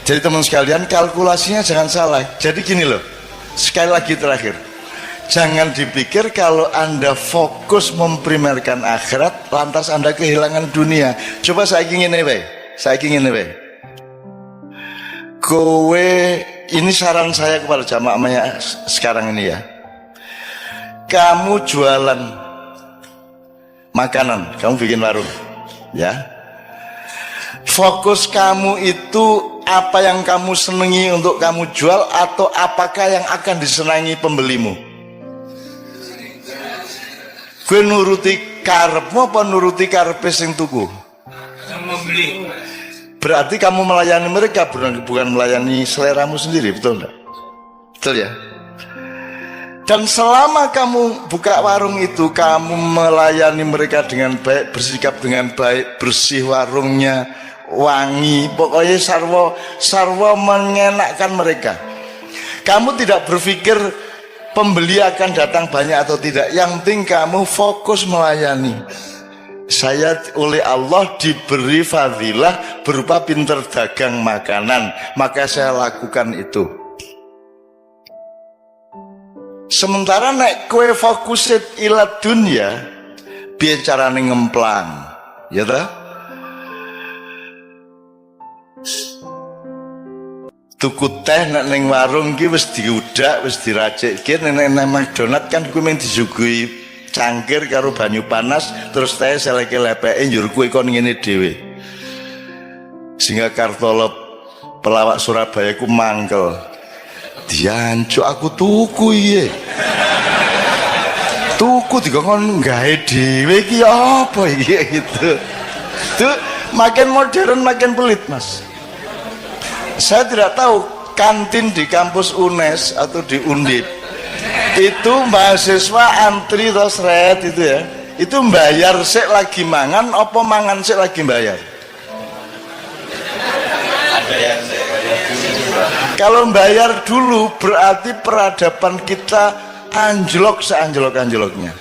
Jadi teman sekalian, kalkulasinya jangan salah. Jadi gini loh, sekali lagi terakhir, jangan dipikir kalau Anda fokus memprimerkan akhirat lantas Anda kehilangan dunia. Coba saya ingin kowe, ini saran saya kepada jamaah sekarang ini ya. Kamu jualan makanan, kamu bikin warung ya. Fokus kamu itu apa yang kamu senangi untuk kamu jual, atau apakah yang akan disenangi pembelimu? Gue nuruti karepmu apa nuruti karepe sing tuku? Membeli. Berarti kamu melayani mereka, bukan melayani seleramu sendiri, betul enggak? Betul ya? Dan selama kamu buka warung itu, kamu melayani mereka dengan baik, bersikap dengan baik, bersih warungnya, wangi, pokoknya sarwa mengenakkan mereka. Kamu tidak berpikir pembeli akan datang banyak atau tidak. Yang penting kamu fokus melayani. Saya oleh Allah diberi fadilah berupa pinter dagang makanan, maka saya lakukan itu. Sementara nek kowe fokusit ila dunya, piye carane ngemplang, ya ta? Tuku teh nek ning warung ki wis diudak, wis diracikke, nek nang McDonald kan kuwi men disuguhi cangkir karo banyu panas, terus teh seleke lepeke njur kuwi kon ngene dhewe. Sehingga Kartolo pelawak Surabaya ku mangkel. Diancuk aku tuku iye. Tuku dikon gawe dhewe iki apa iki gitu. Tuh makin modern makin pelit, Mas. Saya tidak tahu kantin di kampus UNES atau di Undip itu mahasiswa antri terus red itu ya, itu bayar sik lagi mangan apa mangan sik lagi bayar? Ada yang kalau bayar dulu berarti peradaban kita anjlok seanjlok-anjloknya.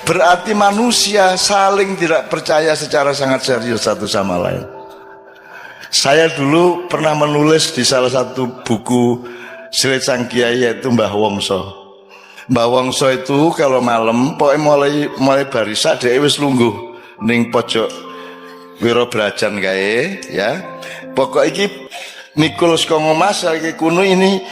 Berarti manusia saling tidak percaya secara sangat serius satu sama lain. Saya dulu pernah menulis di salah satu buku Silit Sang Kiai, yaitu Mbah Wongso. Mbah Wongso itu kalau malam pokoknya mulai barisa dia wis lungguh ning pojok Wiro Brajan kae ya. Pokok iki mikul saka ngomas iki kuno ini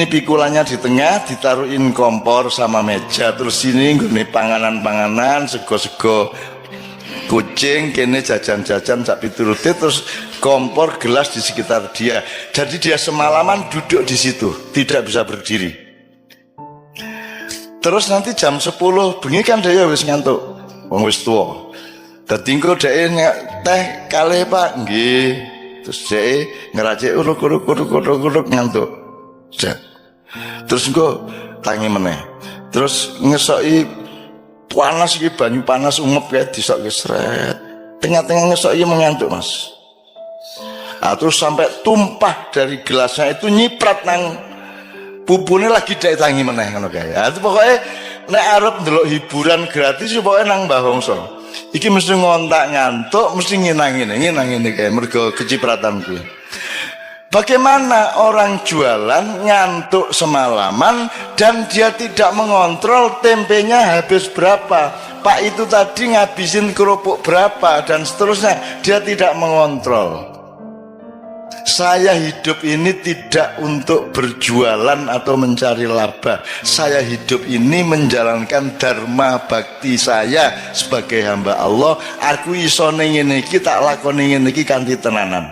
pikulannya di tengah, ditaruhin kompor sama meja, terus sini nggone panganan-panganan, sego-sego kucing, kene jajan-jajan sak piturute, terus kompor gelas di sekitar dia. Jadi dia semalaman duduk di situ, tidak bisa berdiri. Terus nanti jam 10 bengi kan dia wis ngantuk, wong wis tuwa. Dadi engko dhek teh kalih Pak, nggih. Terus dhek ngeracik uruk-uruk ngantuk. Terus engko tangi meneh. Terus ngesoki panas iki, banyu panas umep ya, disokke sret. Tengah-tengah ngesoki mengantuk, Mas. Terus sampai tumpah dari gelasnya itu nyiprat nang pupune lagi dhek tangi meneh ngono kae. Itu pokoknya nek arep ndelok hiburan gratis pokoke nang Mbah Wongso. Iki mesti ngontak ngantuk, mesti ngenang-ngene kae mergo kecipratan kuwi. Bagaimana orang jualan ngantuk semalaman dan dia tidak mengontrol tempenya habis berapa, Pak itu tadi ngabisin kerupuk berapa dan seterusnya, dia tidak mengontrol. Saya hidup ini tidak untuk berjualan atau mencari laba. Saya hidup ini menjalankan dharma bakti saya sebagai hamba Allah. Aku iso ngene iki tak lakoni ngene iki kanthi tenanan.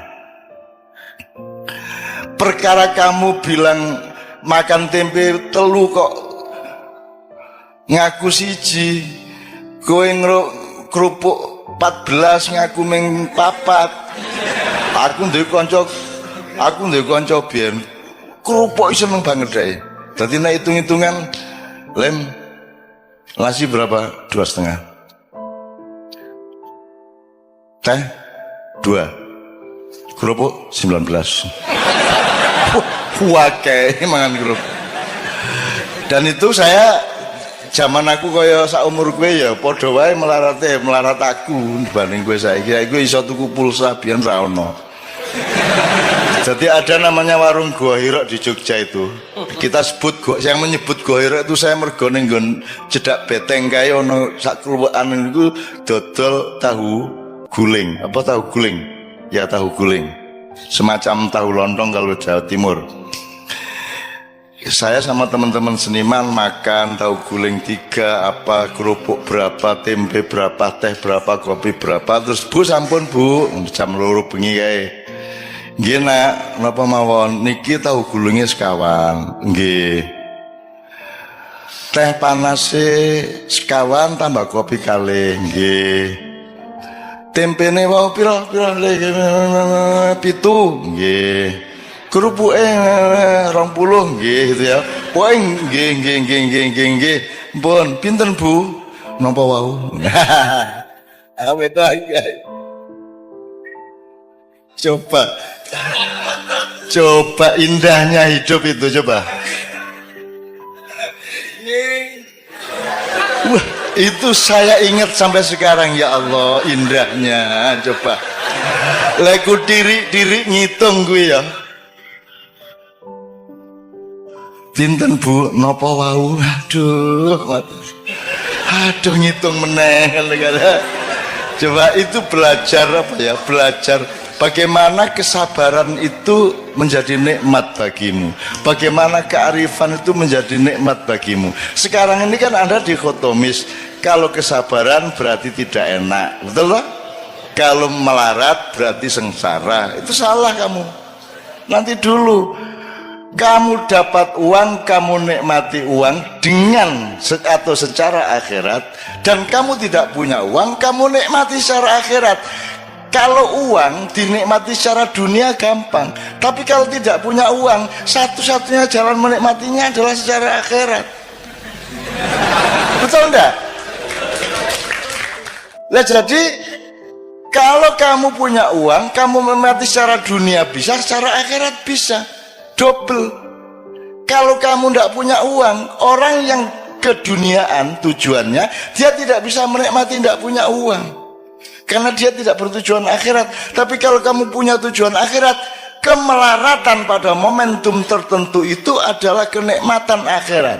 Perkara kamu bilang makan tempe telu kok ngaku siji, kowe kerupuk 14 ngaku ming 4. Aku ndek kanca biyen kerupuk seneng banget dhek. Dadi nek hitung-hitungan lem nasi berapa? 2,5. Teh 2. Kerupuk 19. Wakai mangan grup. Dan itu saya Zaman aku kaya sak umur kowe ya padha wae melarat aku dibanding kowe saiki. Iku iso tuku pulsa biyen ra ono. Jadi ada namanya warung Gua Hiro di Jogja itu. Kita sebut yang menyebut Gua Hiro itu saya mergo ning nggon cedak beteng kae ono sak kluwekan niku dodol tahu guling. Apa tahu guling? Ya tahu guling. Semacam tahu lontong kalau Jawa Timur. Saya sama teman-teman seniman makan tahu guling 3, apa kerupuk berapa, tempe berapa, teh berapa, kopi berapa. Terus bu sampun bu, jam 2 bengi kae. Nggih nak, napa mawon niki tahu gulungnya sekawan. Nggih. Teh panase sekawan tambah kopi kalih. Nggih. Tempene wau pira 7. Nggih. Kerupuke 20 nggih gitu ya. Pokoke nggih. Pun pinten Bu? Napa wau? Awet ae. Coba indahnya hidup itu coba. Wah, itu saya ingat sampai sekarang ya Allah indahnya coba. Leku diri ngitung gue ya. Pinten Bu, napa wau? Aduh ngitung meneh. Coba itu belajar apa ya? Belajar bagaimana kesabaran itu menjadi nikmat bagimu. Bagaimana kearifan itu menjadi nikmat bagimu. Sekarang ini kan ada dikotomis. Kalau kesabaran berarti tidak enak. Betul lah? Kalau melarat berarti sengsara. Itu salah kamu. Nanti dulu. Kamu dapat uang, kamu nikmati uang dengan atau secara akhirat, dan kamu tidak punya uang, kamu nikmati secara akhirat. Kalau uang dinikmati secara dunia gampang, tapi kalau tidak punya uang, satu-satunya jalan menikmatinya adalah secara akhirat. Betul enggak? Lah jadi kalau kamu punya uang, kamu menikmati secara dunia bisa, secara akhirat bisa. Double. Kalau kamu tidak punya uang, orang yang keduniaan tujuannya, dia tidak bisa menikmati tidak punya uang, karena dia tidak bertujuan akhirat. Tapi kalau kamu punya tujuan akhirat, kemelaratan pada momentum tertentu itu adalah kenikmatan akhirat.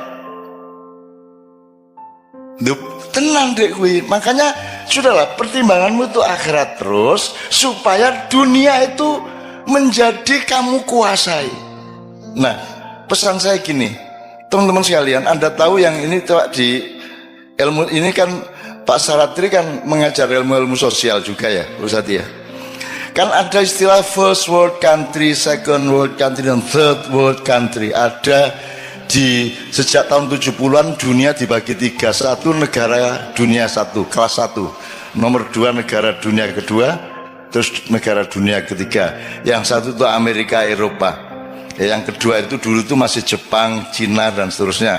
Tenang dek kui. Makanya sudahlah, pertimbanganmu itu akhirat terus, supaya dunia itu menjadi kamu kuasai. Nah, pesan saya gini, teman-teman sekalian, Anda tahu yang ini di ilmu ini kan Pak Saratri kan mengajar ilmu-ilmu sosial juga ya, Ustaz ya. Kan ada istilah first world country, second world country, dan third world country. Ada di sejak tahun 70-an dunia dibagi 3. 1 negara dunia 1, kelas 1. Nomor 2 negara dunia kedua, terus negara dunia ketiga. Yang 1 itu Amerika, Eropa. Yang kedua itu dulu itu masih Jepang, Cina dan seterusnya.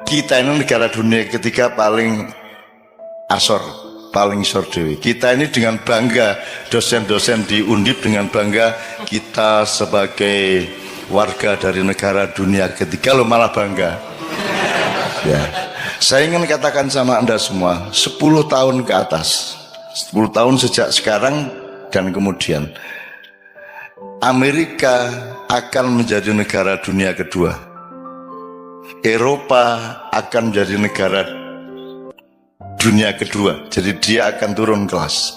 Kita ini negara dunia ketiga paling asor, paling isor dewi. Kita ini dengan bangga, dosen-dosen di Undip dengan bangga kita sebagai warga dari negara dunia ketiga, lo malah bangga. Ya, saya ingin katakan sama Anda semua, 10 tahun ke atas, 10 tahun sejak sekarang dan kemudian, Amerika akan menjadi negara dunia kedua. Eropa akan menjadi negara dunia kedua. Jadi dia akan turun kelas.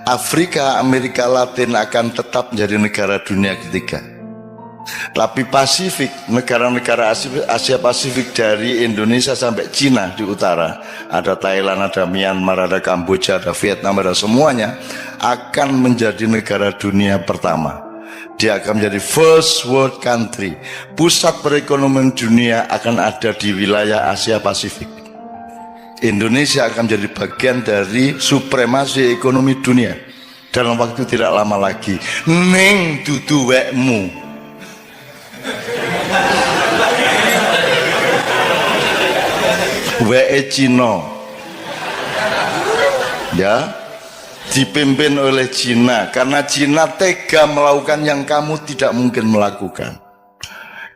Afrika, Amerika Latin akan tetap menjadi negara dunia ketiga. Tapi Pasifik, negara-negara Asia Pasifik dari Indonesia sampai Cina di utara, ada Thailand, ada Myanmar, ada Kamboja, ada Vietnam, ada semuanya, akan menjadi negara dunia pertama. Dia akan menjadi first world country. Pusat perekonomian dunia akan ada di wilayah Asia Pasifik. Indonesia akan menjadi bagian dari supremasi ekonomi dunia dalam waktu tidak lama lagi. Ning dudu wekmu. Weke Cina. Ya. Dipimpin oleh Cina, karena Cina tega melakukan yang kamu tidak mungkin melakukan.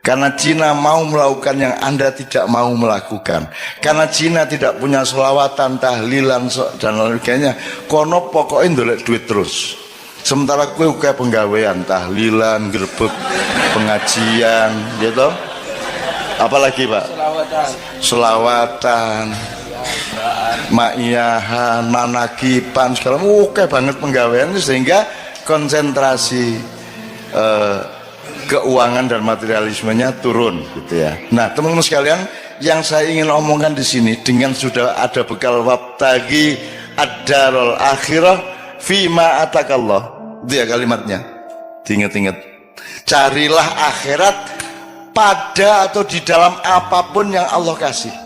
Karena Cina mau melakukan yang Anda tidak mau melakukan. Karena Cina tidak punya selawatan, tahlilan dan lain sebagainya. Kono pokoknya ndolek duit terus. Sementara kue kayak penggawean, tahlilan, gerbek, pengajian, gitu. Apalagi Pak? Selawatan, ma'iyahan, manakipan, segala oke banget penggawean, sehingga konsentrasi keuangan dan materialismenya turun gitu ya. Nah teman-teman sekalian, yang saya ingin omongkan di sini dengan sudah ada bekal wabtagi ad-darul akhirah fima atakallah, itu ya kalimatnya, diingat-ingat, carilah akhirat pada atau di dalam apapun yang Allah kasih.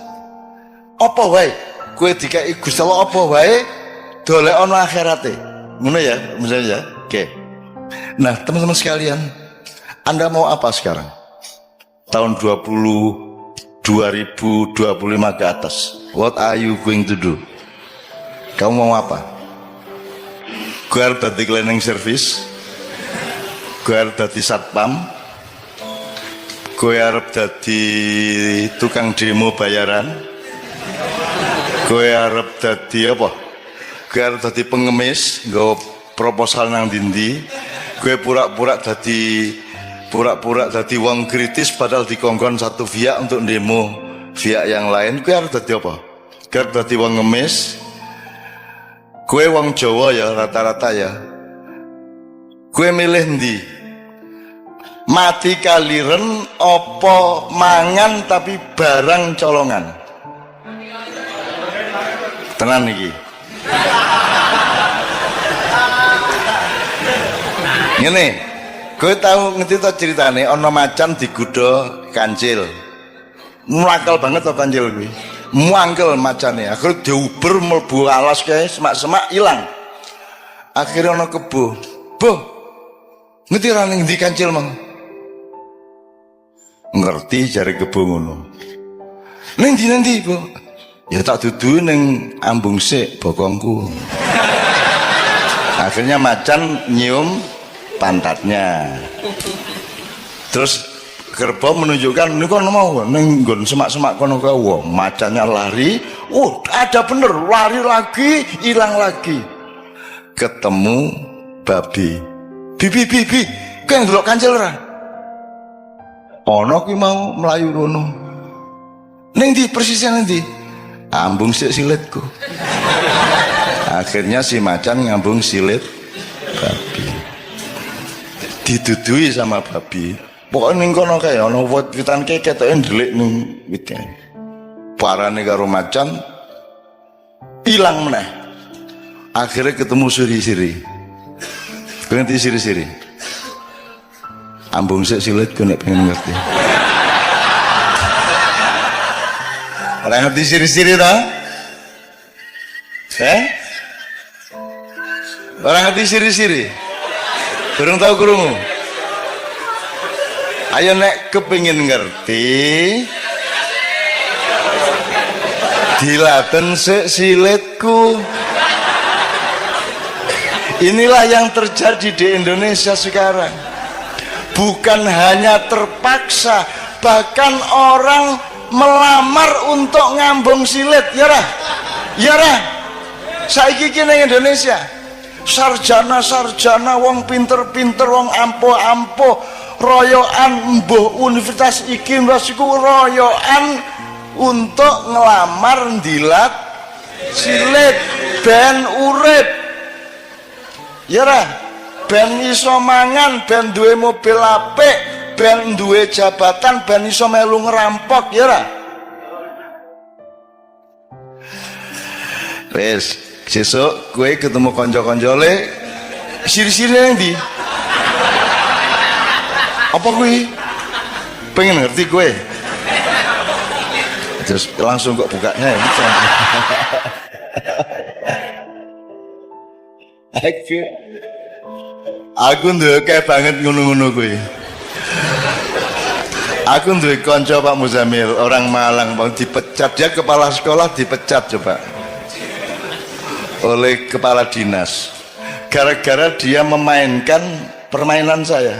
Apa wae kowe dikai Gusti Allah, apa wae dolek ono akhirate, ngono ya misalnya ya. Oke. Nah teman-teman sekalian, Anda mau apa sekarang? Tahun 2025 ke atas. What are you going to do? Kamu mau apa? Gue harus dadi cleaning service, gue harus dadi satpam, gue harus dadi tukang demo bayaran, gue harus dadi apa? Gue harus dadi pengemis, gue proposal nang dindi, gue pura-pura dadi wong kritis padahal dikongkon satu pihak untuk demo pihak yang lain. Gue harus dadi apa? Gue harus dadi wong ngemis. Gue wong Jawa ya rata-rata ya. Gue milih ndi? Mati kaliren opo mangan tapi barang colongan. Tenan iki. Ngene, gue tahu ngerti to ceritane ana macan digodha kancil. Muangkel banget to kancil kuwi. Muangkel macane. Akhirnya diuber mlebu alas kae semak-semak ilang. Akhirnya ana kebo. Boh. Ngerti ra ning ndi kancil mang? Ngerti jare kebo ngono. Ning ndi, Bu? Ya tak dudu ning ambung sik bokongku. Akhirnya macan nyium pantatnya. Terus kerbau menunjukkan ini kan mau nenggon semak-semak kono kae. Wah, macannya lari. Ada bener, lari lagi, hilang lagi. Ketemu babi. Bibi, kowe ndelok kancil ora? Ana kuwi mau mlayu rono. Ning ndi persisnya ndi? Ambung sik silitku. Akhirnya si macan ngambung silit babi. Didudui sama babi. Pokoknya ning kono kae ana wit-witan kae ketoke ndelik ning wite. Parane karo macan ilang meneh. Akhirnya ketemu siri-siri. Ganti siri-siri. Ambung sik silitku nek pengen ngerti. Ora ngerti siri-siri ta? Orang ngerti siri-siri? Kurang tahu krungu? Ayo nek kepingin ngerti, dilaten sik silitku. Inilah yang terjadi di Indonesia sekarang. Bukan hanya terpaksa, bahkan orang melamar untuk ngambung silit. Ya ra? Saiki ki ning Indonesia sarjana wong pinter-pinter, wong ampuh-ampuh, royoan mbuh universitas iki iku royoan untuk ngelamar ndilat silit ben urip. Ya ra, ben iso mangan, ben duwe mobil apik, ben duwe jabatan, ben iso melu ngerampok. Ya ra? Wes, sesuk kowe ketemu kanca-kancane siri-siri nang ndi? Apa kuwi? Pengen ngerti kowe? Terus langsung kok bukanya ya. Aku nduwe kayak banget ngono-ngono kuwi. Aku nduwe kanca Pak Muzamil, orang Malang, Bang, dipecat, dia kepala sekolah dipecat coba oleh kepala dinas gara-gara dia memainkan permainan saya.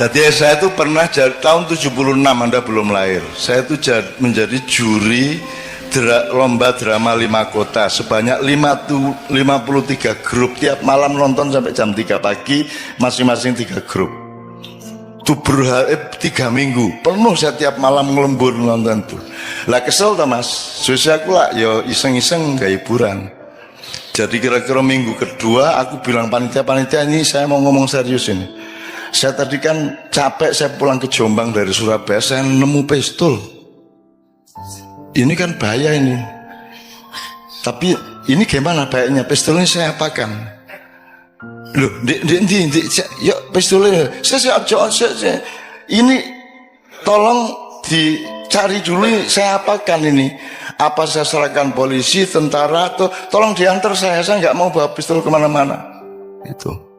Jadi saya itu pernah tahun 76, Anda belum lahir. Saya itu menjadi juri lomba drama 5 kota sebanyak 53 grup, tiap malam nonton sampai jam 3 pagi, masing-masing 3 grup. Itu 3 minggu penuh saya tiap malam ngelembur nonton tuh. Lah kesel tuh Mas, susah aku lah yo iseng-iseng gak hiburan. Jadi kira-kira minggu kedua aku bilang panitia ini saya mau ngomong serius ini. Saya tadi kan capek, saya pulang ke Jombang dari Surabaya, saya nemu pistol. Ini kan bahaya ini. Tapi ini gimana bahayanya? Pistolnya saya apakan? Loh, yuk pistolnya. Saya ini tolong dicari dulu, saya apakan ini? Apa saya serahkan polisi, tentara, atau tolong diantar saya nggak mau bawa pistol kemana-mana. Itu.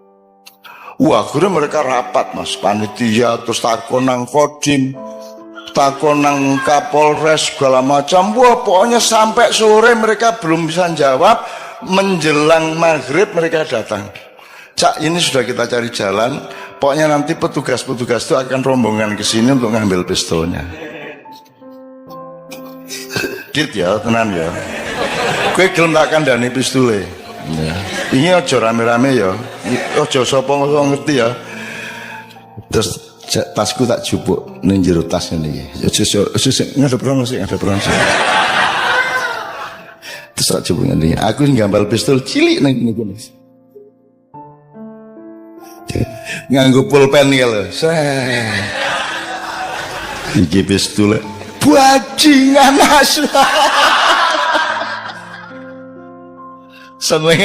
Wah, akhirnya mereka rapat Mas, panitia, terus takonang kodim, takonang Kapolres segala macam. Wah, pokoknya sampai sore mereka belum bisa jawab. Menjelang maghrib mereka datang. Cak, ini sudah kita cari jalan. Pokoknya nanti petugas-petugas itu akan rombongan ke sini untuk ngambil pistolnya. Dit ya, tenan ya. Kowe gelem tak kandhani pistole. Ya. Ini ojo rame-rame ya. Ojo sapa ngerti ya. Terus tasku tak jupuk ning jero tas ngene iki. Ngadep rono sik. Terus tak jupuk ngene iki. Aku nggambar pistol cilik nang ngene iki. Nganggo pulpen iki lho. Iki pistol bajingan asu. Seneng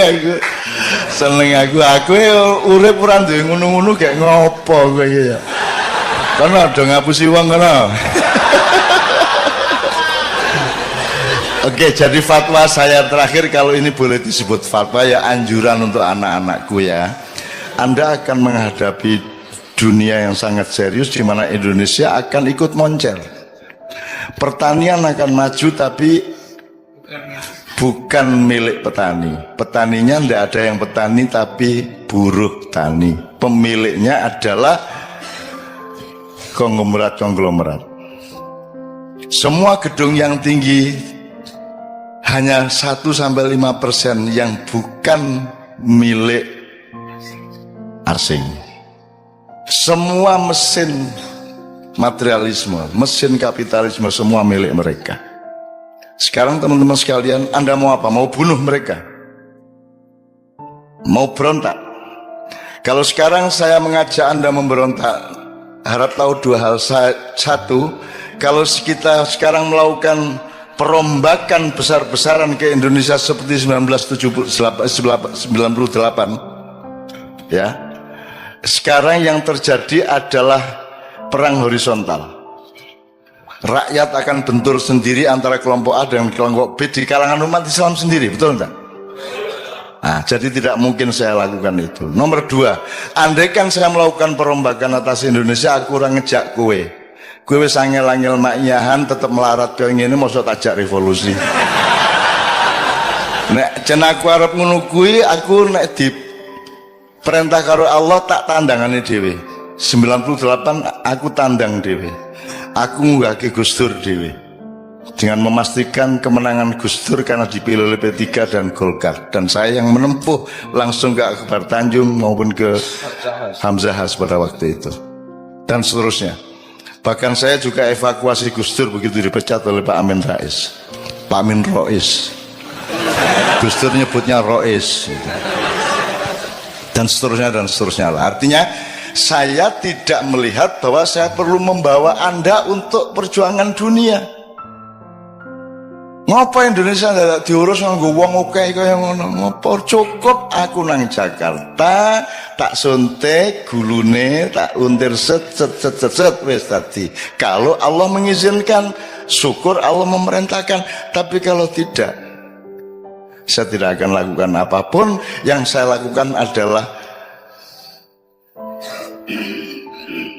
aku urip ora duwe ngono-ngono gak ngopo kowe iki ya. Kono do ngapusi wong kono. Oke, jadi fatwa saya terakhir, kalau ini boleh disebut fatwa ya, anjuran untuk anak-anakku ya. Anda akan menghadapi dunia yang sangat serius di mana Indonesia akan ikut moncer. Pertanian akan maju tapi bukan milik petani. Petaninya tidak ada yang petani tapi buruh tani. Pemiliknya adalah konglomerat. Semua gedung yang tinggi hanya 1-5% yang bukan milik asing. Semua mesin materialisme, mesin kapitalisme semua milik mereka. Sekarang teman-teman sekalian, Anda mau apa? Mau bunuh mereka? Mau berontak? Kalau sekarang saya mengajak Anda memberontak, harap tahu 2 hal. Satu, kalau kita sekarang melakukan perombakan besar-besaran ke Indonesia seperti 1998, ya, sekarang yang terjadi adalah perang horizontal. Rakyat akan bentur sendiri antara kelompok A dan kelompok B di kalangan umat Islam sendiri, betul enggak? Nah, jadi tidak mungkin saya lakukan itu. Nomor 2, andaikan saya melakukan perombakan atas Indonesia, aku orang ngejak kue wis angel-angel maknyahan tetap melarat kaya ngene, mosok tajak revolusi. Nek jen aku arep ngono kuwi, aku nek di perintah karo Allah tak tandangane dhewe. 98 aku tandang dhewe. Aku ngunggahke Gus Dur dhewe. Dengan memastikan kemenangan Gus Dur karena dipilih oleh P3 dan Golkar, dan saya yang menempuh langsung ke Akbar Tanjung maupun ke Hamzahas pada waktu itu, dan seterusnya. Bahkan saya juga evakuasi Gus Dur begitu dipecat oleh Pak Amin Rais, Pak Amin Rois. Gus Dur nyebutnya Rois gitu. Dan seterusnya lah. Artinya saya tidak melihat bahwa saya perlu membawa Anda untuk perjuangan dunia. Ngapa Indonesia tidak diurus nganggo wong akeh kaya ngono? Ngapa cukup aku nang Jakarta, tak suntik gulune, tak untir set wis tadi. Kalau Allah mengizinkan, syukur Allah memerintahkan. Tapi kalau tidak, saya tidak akan lakukan apapun. Yang saya lakukan adalah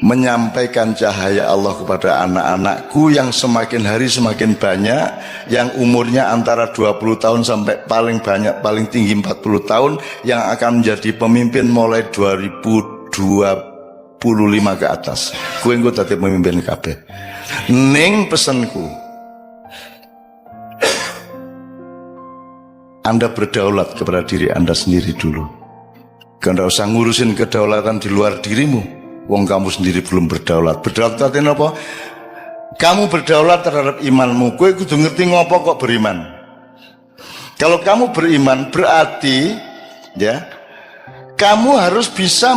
menyampaikan cahaya Allah kepada anak-anakku yang semakin hari semakin banyak, yang umurnya antara 20 tahun sampai paling banyak, paling tinggi 40 tahun, yang akan menjadi pemimpin mulai 2020 ke atas. Kowe engko dadi pemimpin kabeh. Ning pesenku, Anda berdaulat kepada diri Anda sendiri dulu. Karena usah ngurusin kedaulatan di luar dirimu. Wong kamu sendiri belum berdaulat. Berdaulat artinya apa? Kamu berdaulat terhadap imanmu. Kowe kudu ngerti ngopo kok beriman. Kalau kamu beriman berarti ya kamu harus bisa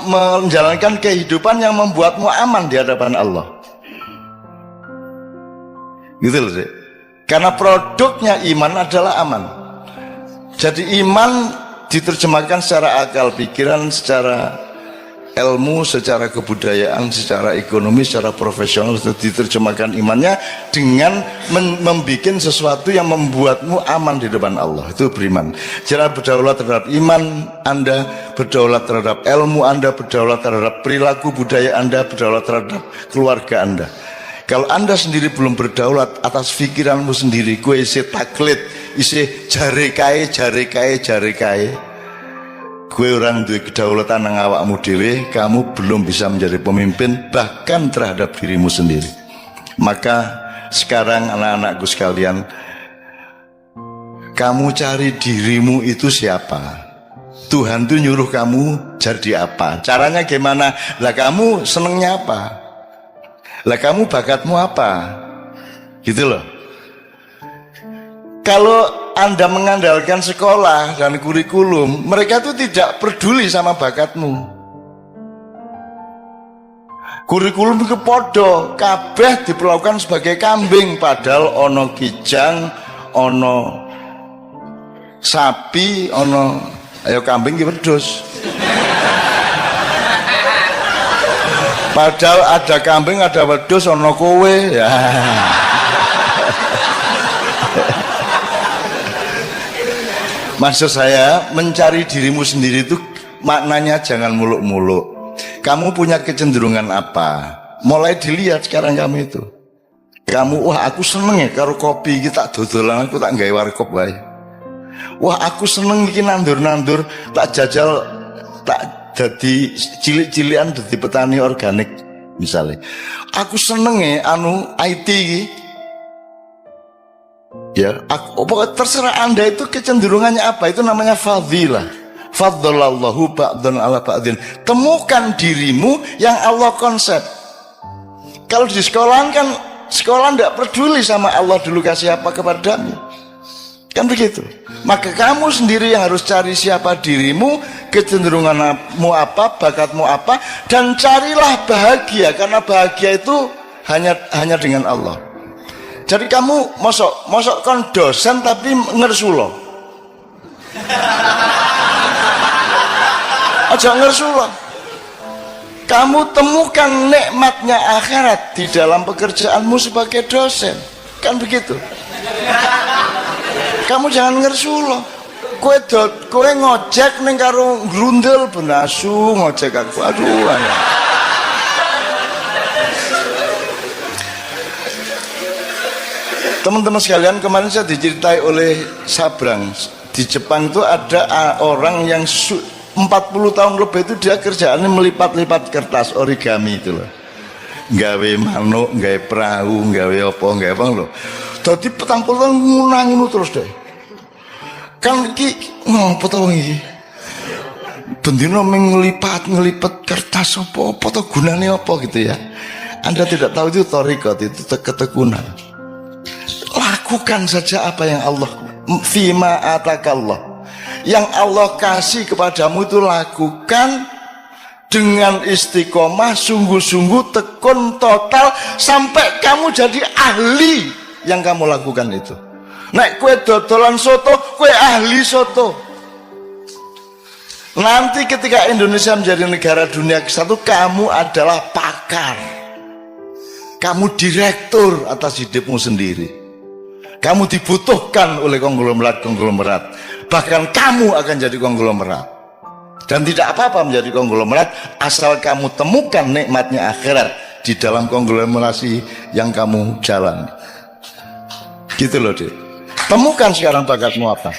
menjalankan kehidupan yang membuatmu aman di hadapan Allah. Gitu loh sih. Karena produknya iman adalah aman. Jadi iman diterjemahkan secara akal pikiran, secara ilmu, secara kebudayaan, secara ekonomi, secara profesional. Diterjemahkan imannya dengan membuat sesuatu yang membuatmu aman di depan Allah. Itu beriman. Cara berdaulat terhadap iman Anda, berdaulat terhadap ilmu Anda, berdaulat terhadap perilaku budaya Anda, berdaulat terhadap keluarga Anda. Kalau Anda sendiri belum berdaulat atas pikiranmu sendiri, gue isi taklid, isi jare kae, gue orang duwe kedaulatan nang awakmu dhewe, kamu belum bisa menjadi pemimpin bahkan terhadap dirimu sendiri. Maka sekarang anak-anakku sekalian, kamu cari dirimu itu siapa? Tuhan tuh nyuruh kamu jadi apa? Caranya gimana? Lah kamu senengnya apa? Lah kamu bakatmu apa? Gitu loh. Kalau Anda mengandalkan sekolah dan kurikulum, mereka tuh tidak peduli sama bakatmu. Kurikulum itu podo, kabeh diperlakukan sebagai kambing, padahal ono kijang, ono sapi, ono ayo kambing ki wedhus. Padahal ada kambing, ada wedhus, ono kowe ya. Maksud saya, mencari dirimu sendiri itu maknanya jangan muluk-muluk. Kamu punya kecenderungan apa? Mulai dilihat sekarang kamu itu. Kamu, wah aku seneng ya karo kopi iki tak dodolan, aku tak gawe warkop wae. Wah aku seneng iki nandur-nandur, tak jajal, tak jadi cilik-cilikan jadi petani organik misalnya. Aku seneng ya IT iki. Ya, terserah Anda itu kecenderungannya apa. Itu namanya fadilah. Faddalallahu ba'dan ala ba'din. Temukan dirimu yang Allah konsep. Kalau di sekolah kan, sekolah tidak peduli sama Allah dulu kasih apa kepadamu. Kan begitu. Maka kamu sendiri yang harus cari siapa dirimu, kecenderunganmu apa, bakatmu apa, dan carilah bahagia. Karena bahagia itu hanya dengan Allah. Jadi kamu mosok kon dosen tapi ngersulo. Aja ngersulo. Kamu temukan nikmatnya akhirat di dalam pekerjaanmu sebagai dosen. Kan begitu. Kamu jangan ngersulo. Kowe ngojek ning karo grundel benasu ngojek aku. Aduh. Teman-teman sekalian, kemarin saya diceritai oleh Sabrang. Di Jepang itu ada orang yang 40 tahun lebih itu dia kerjaannya melipat-lipat kertas origami itu loh. Gawe manuk, gawe perahu, gawe apa loh. Jadi petang tahun ngunang terus deh. Kan iki ngopo to iki? Bendino ngelipet kertas apa to gunane apa gitu ya. Anda tidak tahu itu thariqat, itu ketekunan. Lakukan saja apa yang Allah fima atakallah, yang Allah kasih kepadamu itu lakukan dengan istiqomah, sungguh-sungguh, tekun total sampai kamu jadi ahli yang kamu lakukan itu. Nek kue dodolan soto, kue ahli soto. Nanti ketika Indonesia menjadi negara dunia ke-1, kamu adalah pakar, kamu direktur atas hidupmu sendiri. Kamu dibutuhkan oleh konglomerat. Bahkan kamu akan jadi konglomerat. Dan tidak apa-apa menjadi konglomerat asal kamu temukan nikmatnya akhirat di dalam konglomerasi yang kamu jalani. Gitu loh, Dik. Temukan sekarang bakatmu apa.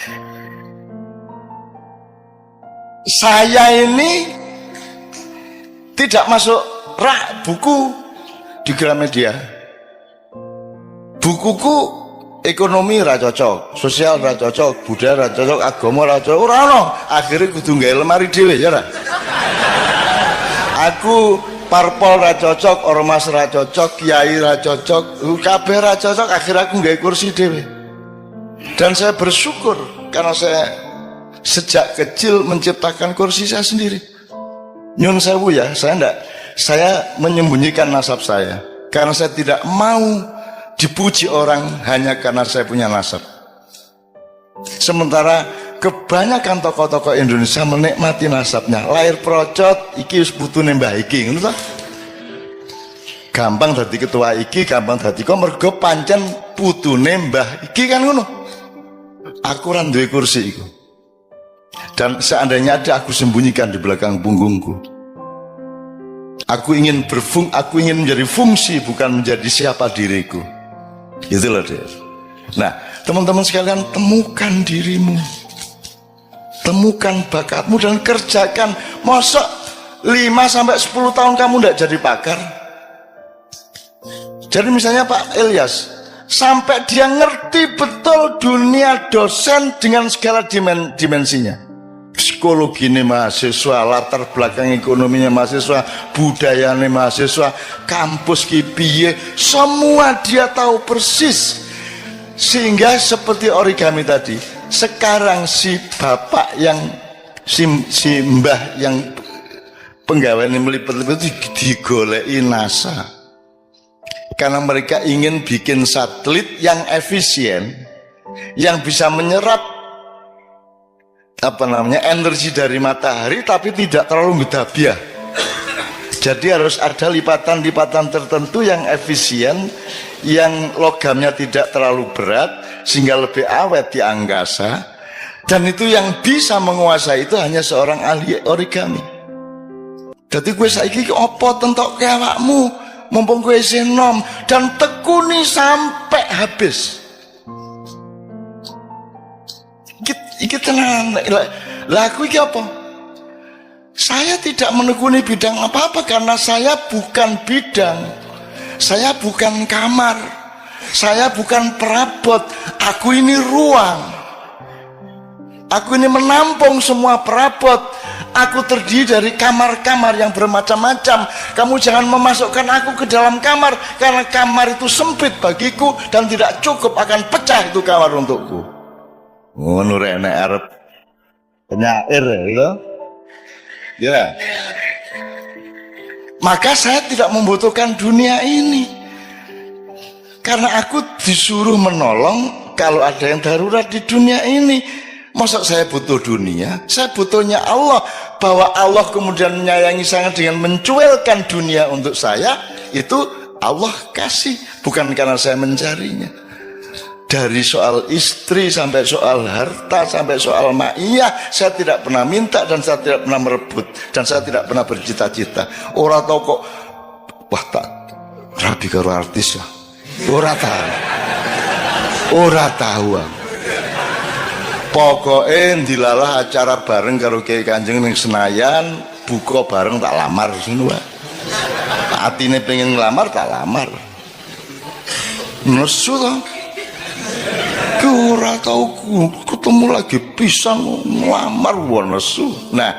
Saya ini tidak masuk rak buku di Gramedia. Bukuku ekonomi ra cocok, sosial ra cocok, budaya ra cocok, agama ra cocok, ora ono. Akhire kudu gawe lemari dhewe ya ra. Aku parpol ra cocok, ormas ra cocok, kiai ra cocok, kabeh ra cocok, akhirnya aku gawe kursi dhewe. Dan saya bersyukur karena saya sejak kecil menciptakan kursi saya sendiri. Nyun sewu ya, saya menyembunyikan nasab saya karena saya tidak mau dipuji orang hanya karena saya punya nasab. Sementara kebanyakan tokoh-tokoh Indonesia menikmati nasabnya. Lahir procot, iki wis putune mbah iki, ngono ta? Gampang dadi ketua iki, gampang dadi kok mergo pancen putune mbah iki kan ngono. Aku ora duwe kursi iku. Dan seandainya ada, aku sembunyikan di belakang punggungku. Aku ingin menjadi fungsi, bukan menjadi siapa diriku. Itulah dia. Nah, teman-teman sekalian, temukan dirimu, temukan bakatmu dan kerjakan. Mosok 5-10 tahun kamu tidak jadi pakar. Jadi misalnya Pak Ilyas, sampai dia ngerti betul dunia dosen dengan segala dimensinya. Psikologi ini mahasiswa, latar belakang ekonominya mahasiswa, budayanya mahasiswa, kampus kipiye, semua dia tahu persis. Sehingga seperti origami tadi, sekarang si bapak yang si mbah yang penggawean melipet-lipet itu digoleki NASA. Karena mereka ingin bikin satelit yang efisien, yang bisa menyerap energi dari matahari tapi tidak terlalu gedabiah. Jadi harus ada lipatan-lipatan tertentu yang efisien, yang logamnya tidak terlalu berat sehingga lebih awet di angkasa. Dan itu yang bisa menguasai itu hanya seorang ahli origami. Jadi gue saiki opo tentok ke awakmu, mumpung gue isih nom, dan tekuni sampai habis. Iki tenan. Lah aku iki apa? Saya tidak menekuni bidang apa-apa karena saya bukan bidang. Saya bukan kamar. Saya bukan perabot. Aku ini ruang. Aku ini menampung semua perabot. Aku terdiri dari kamar-kamar yang bermacam-macam. Kamu jangan memasukkan aku ke dalam kamar, karena kamar itu sempit bagiku dan tidak cukup, akan pecah itu kamar untukku. Ngono rek nek arep penyair lho. Ya. Maka saya tidak membutuhkan dunia ini. Karena aku disuruh menolong kalau ada yang darurat di dunia ini. Masa saya butuh dunia? Saya butuhnya Allah. Bahwa Allah kemudian menyayangi saya dengan mencuelkan dunia untuk saya, itu Allah kasih, bukan karena saya mencarinya. Dari soal istri sampai soal harta sampai soal ma'iyah, saya tidak pernah minta dan saya tidak pernah merebut dan saya tidak pernah bercita-cita. Orang tahu kok, wah tak rapi karo artis ya. Orang tahu. Pokoknya dilalah acara bareng karo Kiai Kanjeng ning Senayan, buka bareng tak lamar ngono wae. Atine pengen ngelamar tak lamar. Nesu to. Ora tau ketemu lagi pisang ngelamar nesu. Nah,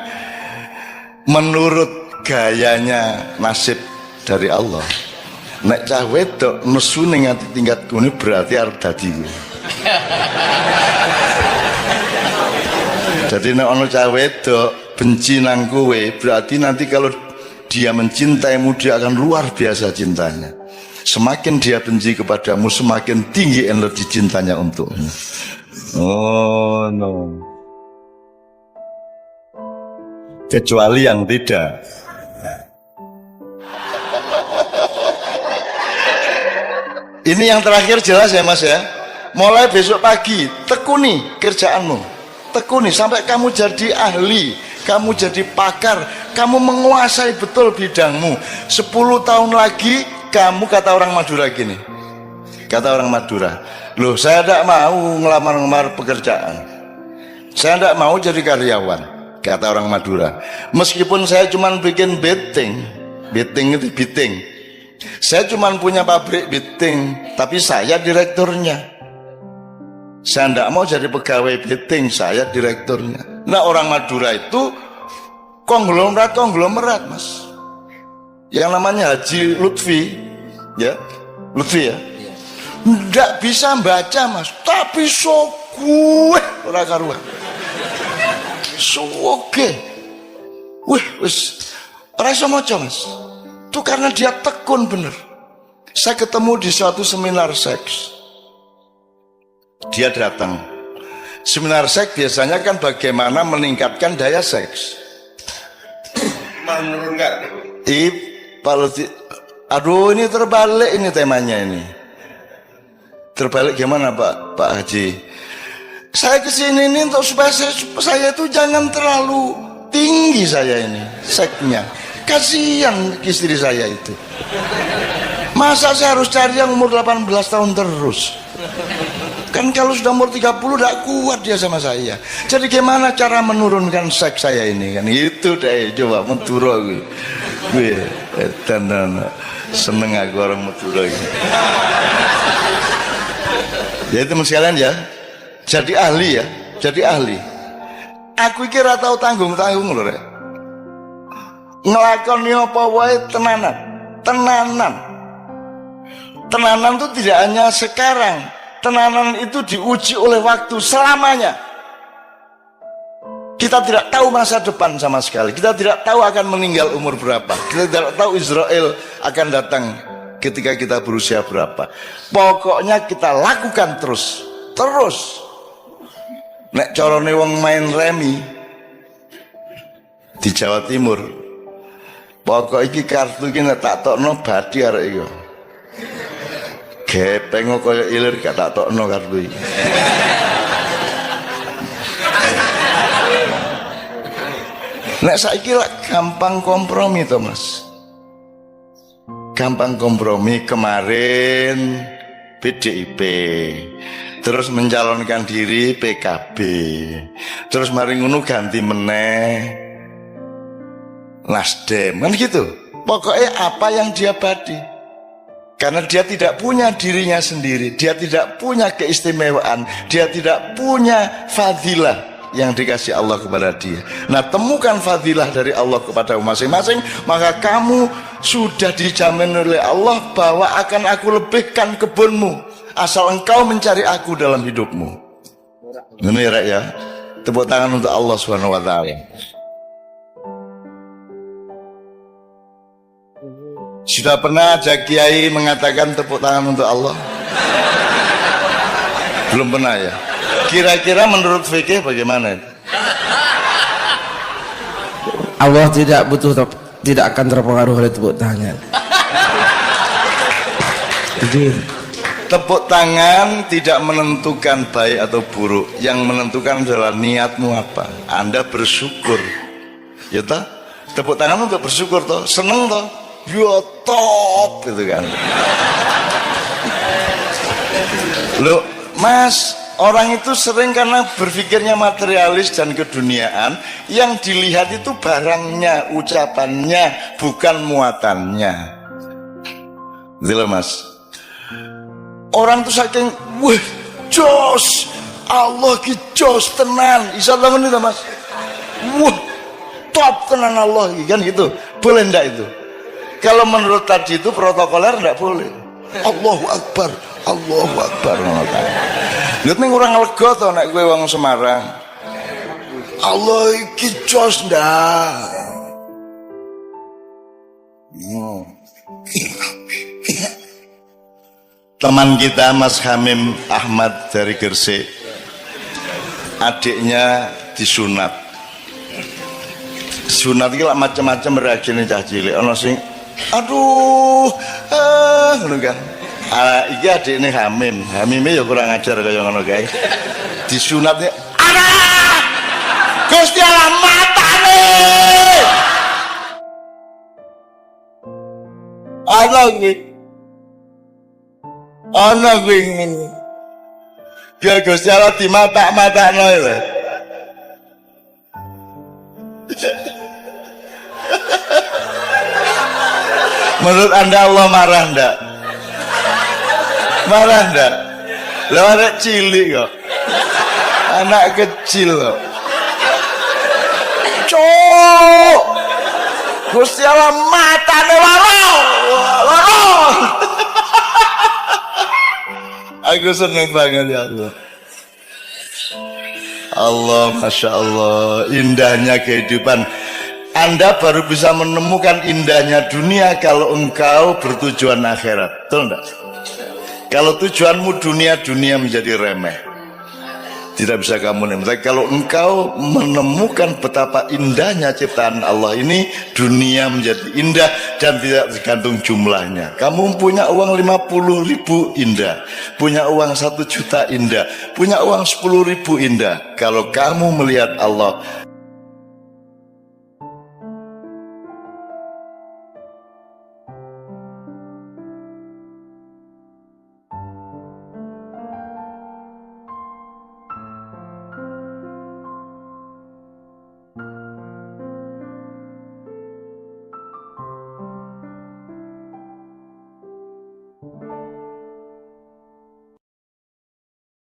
menurut gayanya nasib dari Allah, nek cah wedok nesu ning ati tingkat kene berarti arep dadi. Jadi nek ana cah wedok benci nang kowe, berarti nanti kalau dia mencintaimu dia akan luar biasa cintanya. Semakin dia benci kepadamu, semakin tinggi energi cintanya untukmu. Oh no. Kecuali yang tidak. Ini yang terakhir jelas ya Mas ya. Mulai besok pagi tekuni kerjaanmu, tekuni sampai kamu jadi ahli, kamu jadi pakar, kamu menguasai betul bidangmu. 10 tahun lagi kamu, kata orang Madura gini, kata orang Madura, loh saya tidak mau ngelamar-ngelamar pekerjaan, saya tidak mau jadi karyawan, kata orang Madura. Meskipun saya cuma bikin beting itu beting. Saya cuma punya pabrik beting, tapi saya direkturnya. Saya tidak mau jadi pegawai beting, saya direkturnya. Nah, orang Madura itu konglomerat Mas. Yang namanya Haji Lutfi, ya, Lutfi ya. Tidak bisa baca Mas, tapi gue ora karuan. Oke. Wis ora iso maca Mas. Itu karena dia tekun bener. Saya ketemu di suatu seminar seks. Dia datang. Seminar seks biasanya kan bagaimana meningkatkan daya seks. Menurunkan. Aduh, ini terbalik ini temanya ini. Terbalik gimana Pak Haji? Saya kesini ini untuk supaya saya itu jangan terlalu tinggi saya ini seksnya. Kasihan istri saya itu. Masa saya harus cari yang umur 18 tahun terus? Kan kalau sudah umur 30 tidak kuat dia sama saya. Jadi gimana cara menurunkan seks saya ini kan? Itu deh, coba Madura gue. Dan seneng aku orang Madura ini. Ya teman sekalian ya. Jadi ahli ya, jadi ahli. Aku kira tahu tanggung-tanggung loh rek. Ngelakoni apa wae tenanan. Tenanan itu tidak hanya sekarang. Tenanan itu diuji oleh waktu selamanya. Kita tidak tahu masa depan sama sekali. Kita tidak tahu akan meninggal umur berapa. Kita tidak tahu Israel akan datang ketika kita berusia berapa. Pokoknya kita lakukan terus. Nek carane wong main remi di Jawa Timur, pokok iki kartu iki nek tak tokno badi arek iki. Gepeng kaya ilir gak tak tokno kartu iki. Nek saiki lak gampang kompromi to, Mas. Gampang kompromi. Kemarin PDIP, terus mencalonkan diri PKB, terus mari ngono ganti meneh Nasdem, kan gitu. Pokoknya apa yang dia badi, karena dia tidak punya dirinya sendiri, dia tidak punya keistimewaan, dia tidak punya fadilah yang dikasih Allah kepada dia. Nah, temukan fadilah dari Allah kepada masing-masing, maka kamu sudah dijamin oleh Allah bahwa akan aku lebihkan kebunmu asal engkau mencari aku dalam hidupmu. Ini ya, tepuk tangan untuk Allah Subhanahu wa taala. Sudah pernah ada kiai mengatakan tepuk tangan untuk Allah? Belum pernah ya. Kira-kira menurut fikih bagaimana? Allah tidak akan terpengaruh oleh tepuk tangan. Jadi tepuk tangan tidak menentukan baik atau buruk. Yang menentukan adalah niatmu apa. Anda bersyukur, ya toh? Tepuk tangan untuk bersyukur toh, seneng toh, ya top gitu kan. Loh, Mas, orang itu sering karena berpikirnya materialis dan keduniaan, yang dilihat itu barangnya, ucapannya, bukan muatannya. Gitu loh, Mas. Orang tuh saking, wah, jos, Allah ki jos tenan, isa bangun itu Mas. Wah, top tenan Allah, kan gitu. Boleh ndak itu? Kalau menurut tadi itu protokoler ndak boleh. Allahu Akbar, Allahu Akbar. Lihat nih orang lega tau nek gue wong Semarang. Allah iki jos ndak. Teman kita Mas Hamim Ahmad dari Gresik, adiknya disunat. Sunat iki lak macam-macam reagine cah cilik. Ana sing aduh, ngono kan. Iki adikne Hamim. Hamime ya kurang ajar kaya ngono kae. Disunatnya anak Gusti Allah matane. Allah iki ana wingin biar Gusti Allah di mata-matakno lho. Menurut Anda Allah marah enggak? Marah enggak? Lah anak cilik kok. Anak kecil kok. Cuk. Gusti Allah matane loro. Aku seneng banget ya Allah. Allah, Masya Allah, indahnya kehidupan. Anda baru bisa menemukan indahnya dunia kalau engkau bertujuan akhirat. Betul enggak? Kalau tujuanmu dunia, dunia menjadi remeh. Tidak bisa kamu nikmati. Kalau engkau menemukan betapa indahnya ciptaan Allah ini, dunia menjadi indah dan tidak tergantung jumlahnya. Kamu punya uang 50.000 indah, punya uang 1 juta indah, punya uang 10.000 indah. Kalau kamu melihat Allah